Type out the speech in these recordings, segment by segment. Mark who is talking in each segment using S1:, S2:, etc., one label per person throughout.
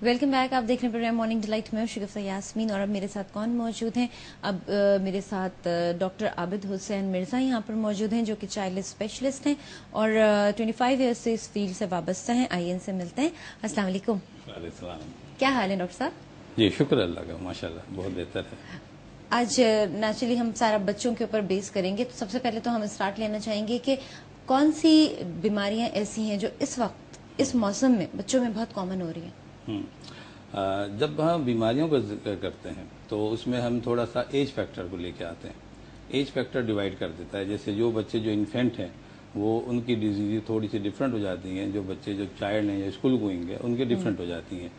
S1: Welcome back. آپ دیکھ رہے ہیں پروگرام مارننگ ڈیلائٹ میں شگفتہ یاسمین. اور اب میرے ساتھ کون موجود ہیں؟ اب میرے ساتھ ڈاکٹر عابد حسین مرزا یہاں پر موجود ہیں جو کہ چائلڈ اسپیشلسٹ ہیں اور 25 ایئرس سے اس فیلڈ سے وابستہ ہیں. آئیے ان سے ملتے ہیں. السلام علیکم.
S2: وعلیکم السلام.
S1: کیا حال ہے ڈاکٹر صاحب؟
S2: جی شکر اللہ کا، ماشاء اللہ بہت بہتر ہے.
S1: آج نیچرلی ہم سارا بچوں کے اوپر بیس کریں گے، تو سب سے پہلے تو ہم اسٹارٹ لینا چاہیں گے کہ کون سی بیماریاں ایسی ہیں جو اس وقت اس موسم میں بچوں میں بہت کامن ہو رہی ہیں؟
S2: جب ہم بیماریوں کا ذکر کرتے ہیں تو اس میں ہم تھوڑا سا ایج فیکٹر کو لے کے آتے ہیں. ایج فیکٹر ڈیوائیڈ کر دیتا ہے. جیسے جو بچے جو انفینٹ ہیں وہ ان کی ڈیزیز تھوڑی سی ڈفرینٹ ہو جاتی ہیں. جو بچے جو چائلڈ ہیں یا اسکول گوئنگ ہیں ان کی ڈفرینٹ ہو جاتی ہیں.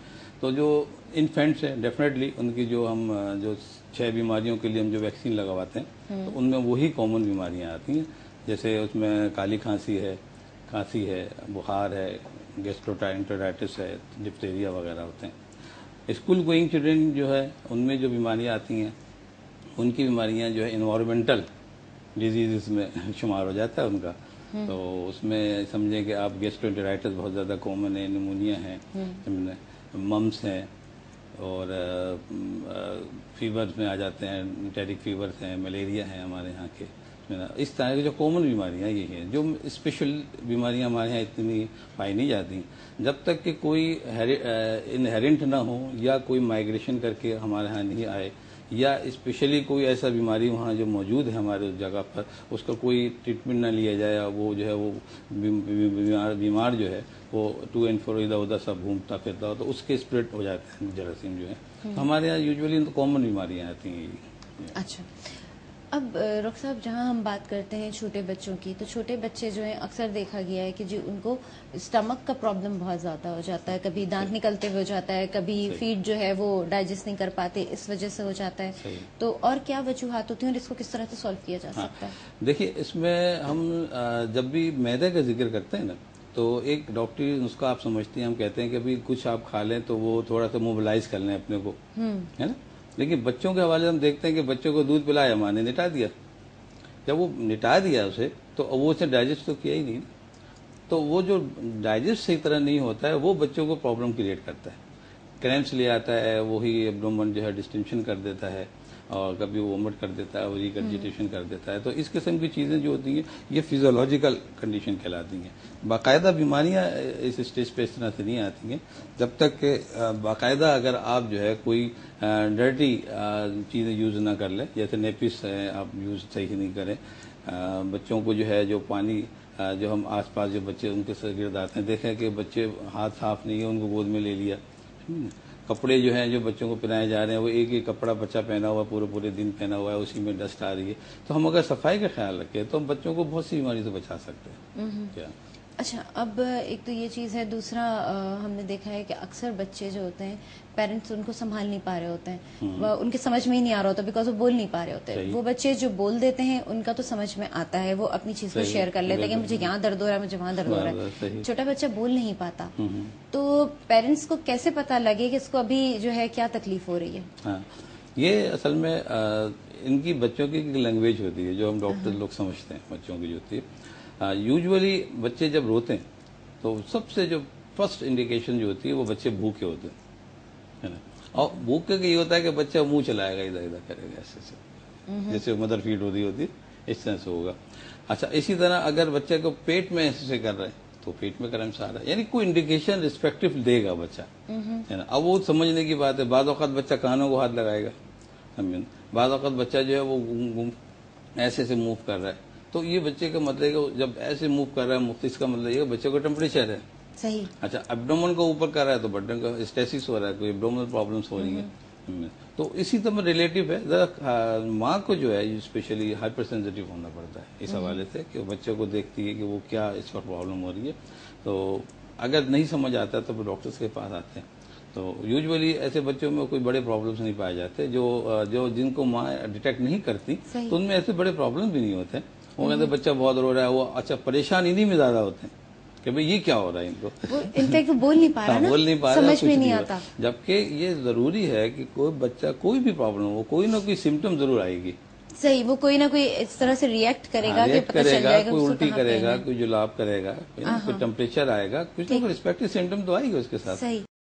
S2: تو جو انفینٹس ہیں ڈیفینیٹلی ان کی جو ہم جو 6 بیماریوں کے لیے ہم جو ویکسین لگواتے ہیں تو ان میں وہی کامن بیماریاں آتی ہیں. جیسے اس میں کالی کھانسی ہے، بخار ہے، گیسٹروانٹرائٹس ہے، ڈپتیریا وغیرہ ہوتے ہیں. اسکول گوئنگ چلڈرن جو ہے ان میں جو بیماریاں آتی ہیں ان کی بیماریاں جو ہے انوائرمنٹل ڈیزیز میں شمار ہو جاتا ہے ان کا. تو اس میں سمجھیں کہ آپ گیسٹروانٹرائٹس بہت زیادہ کامن ہے، نیمونیا ہے، ممس ہیں، اور فیورز میں آ جاتے ہیں، ٹیرک فیورز ہیں، ملیریا ہیں ہمارے یہاں کے. اس طرح کی جو کامن بیماریاں یہ ہیں. جو اسپیشل بیماریاں ہمارے یہاں اتنی پائی نہیں جاتی جب تک کہ کوئی انہیرنٹ نہ ہو یا کوئی مائگریشن کر کے ہمارے یہاں نہیں آئے یا اسپیشلی کوئی ایسا بیماری وہاں جو موجود ہے ہمارے اس جگہ پر اس کا کوئی ٹریٹمنٹ نہ لیا جائے. وہ جو ہے وہ بیمار جو ہے وہ ٹو اینڈ فور ادھر ادھر سب گھومتا پھرتا ہو تو اس کے اسپریڈ ہو جاتے ہیں جراثیم جو ہے. ہمارے یہاں یوزولی کامن بیماریاں آتی ہیں.
S1: اچھا، اب رخ صاحب جہاں ہم بات کرتے ہیں چھوٹے بچوں کی، تو چھوٹے بچے جو ہیں اکثر دیکھا گیا ہے کہ جو ان کو اسٹمک کا پرابلم بہت زیادہ ہو جاتا ہے. کبھی دانت نکلتے ہوئے ہو جاتا ہے، کبھی فیڈ جو ہے وہ ڈائجسٹ نہیں کر پاتے، اس وجہ سے ہو جاتا ہے. تو اور کیا وجوہات ہوتی ہیں اور اس کو کس طرح سے سالو کیا جا سکتا ہے؟
S2: دیکھیے اس میں ہم جب بھی میدے کا ذکر کرتے ہیں نا تو ایک ڈاکٹری نسخہ آپ سمجھتے ہیں، ہم کہتے ہیں کہ ابھی کچھ آپ کھا لیں تو وہ تھوڑا سا موبلائز کر لیں اپنے کو، ہے نا. لیکن بچوں کے حوالے سے ہم دیکھتے ہیں کہ بچوں کو دودھ پلایا ماں نے نٹا دیا. جب وہ نٹا دیا اسے تو وہ اسے ڈائجسٹ تو کیا ہی نہیں. تو وہ جو ڈائجسٹ صحیح طرح نہیں ہوتا ہے وہ بچوں کو پرابلم کریٹ کرتا ہے. کریمپس لے آتا ہے، وہی ایبڈومن جو ہے ڈسٹینشن کر دیتا ہے اور کبھی وومٹ کر دیتا ہے اور ریگرجیٹیشن کر دیتا ہے. تو اس قسم کی چیزیں جو ہوتی ہیں یہ فزیولوجیکل کنڈیشن کہلاتی ہیں. باقاعدہ بیماریاں اس اسٹیج پہ اس طرح سے نہیں آتی ہیں جب تک کہ باقاعدہ اگر آپ جو ہے کوئی ڈرٹی چیزیں یوز نہ کر لیں. جیسے نیپس آپ یوز صحیح نہیں کریں. بچوں کو جو ہے جو پانی جو ہم آس پاس جو بچے ان کے ساتھ گرد آتے ہیں دیکھیں کہ بچے ہاتھ صاف نہیں ہے ان کو گود میں لے لیا. کپڑے جو ہیں جو بچوں کو پہنائے جا رہے ہیں وہ ایک ہی کپڑا بچہ پہنا ہوا پورے دن پہنا ہوا ہے، اسی میں ڈسٹ آ رہی ہے. تو ہم اگر صفائی کا خیال رکھیں تو ہم بچوں کو بہت سی بیماری سے بچا سکتے ہیں. کیا
S1: اچھا، اب ایک تو یہ چیز ہے. دوسرا ہم نے دیکھا ہے کہ اکثر بچے جو ہوتے ہیں پیرنٹس ان کو سنبھال نہیں پا رہے ہوتے ہیں، ان کے سمجھ میں ہی نہیں آ رہا ہوتا بیکاز وہ بول نہیں پا رہے ہوتے. وہ بچے جو بول دیتے ہیں ان کا تو سمجھ میں آتا ہے، وہ اپنی چیز کو شیئر کر لیتے ہیں کہ مجھے یہاں درد ہو رہا ہے، مجھے وہاں درد ہو رہا ہے. چھوٹا بچہ بول نہیں پاتا تو پیرنٹس کو کیسے پتا لگے کہ اس کو ابھی جو ہے کیا تکلیف ہو رہی ہے؟
S2: یہ اصل میں ان کی بچوں کی لینگویج ہوتی ہے جو ہم ڈاکٹر لوگ سمجھتے ہیں بچوں کی جو ہوتی ہے. یوزولی بچے جب روتے ہیں تو سب سے جو فرسٹ انڈیکیشن جو ہوتی ہے وہ بچے بھوکے ہوتے ہیں، ہے نا. اور بھوکے کا یہ ہوتا ہے کہ بچہ منہ چلائے گا، ادھر ادھر کرے گا ایسے سے، جیسے مدر فیڈ ہوتی ہوتی اس طرح سے ہوگا. اچھا، اسی طرح اگر بچے کو پیٹ میں ایسے سے کر رہے ہیں تو پیٹ میں کرمس آ رہا ہے، یعنی کوئی انڈیکیشن ریسپیکٹو دے گا بچہ، ہے نا. اب وہ سمجھنے کی بات ہے. بعض اوقات بچہ کانوں کو ہاتھ لگائے گا، بعض اوقات بچہ جو ہے وہ ایسے سے موو کر رہا ہے. تو یہ بچے کا مطلب ہے کہ جب ایسے موو کر رہا ہے اس کا مطلب یہ بچے کو ٹیمپریچر ہے.
S1: صحیح.
S2: اچھا، ایبڈومن کو اوپر کر رہا ہے تو بٹن کا اسٹیسس ہو رہا ہے، کوئی ایبڈومنل پرابلمس ہو رہی ہیں. تو اسی طرح ریلیٹو ہے. ذرا ماں کو جو ہے اسپیشلی ہائپر سینسیٹیو ہونا پڑتا ہے اس حوالے سے کہ بچے کو دیکھتی ہے کہ وہ کیا اس وقت پرابلم ہو رہی ہے. تو اگر نہیں سمجھ آتا تو وہ ڈاکٹرس کے پاس آتے ہیں. تو یوزولی ایسے بچوں میں کوئی بڑے پرابلمس نہیں پائے جاتے جو جن کو ماں ڈیٹیکٹ نہیں کرتی تو ان میں ایسے بڑے پرابلم بھی نہیں ہوتے. وہ کہتے بچہ بہت رو رہا ہے، وہ اچھا پریشان انہیں میں زیادہ ہوتے ہیں کہ بھئی یہ کیا ہو رہا ہے ان کو.
S1: انفیکٹ وہ بول نہیں پا رہا،
S2: بول نہیں پا رہا،
S1: سمجھ میں نہیں آتا.
S2: جبکہ یہ ضروری ہے کہ کوئی بچہ کوئی بھی پرابلم ہو کوئی نہ کوئی سمٹم ضرور آئے گی.
S1: صحیح، وہ کوئی نہ کوئی اس طرح سے ریئیکٹ کرے گا کہ پتہ چل جائے گا،
S2: کوئی الٹی کرے گا، کوئی جلاب کرے گا، کوئی ٹمپریچر آئے گا، کچھ نہ کوئی ریسپیکٹو سمٹم تو آئے گا اس کے ساتھ.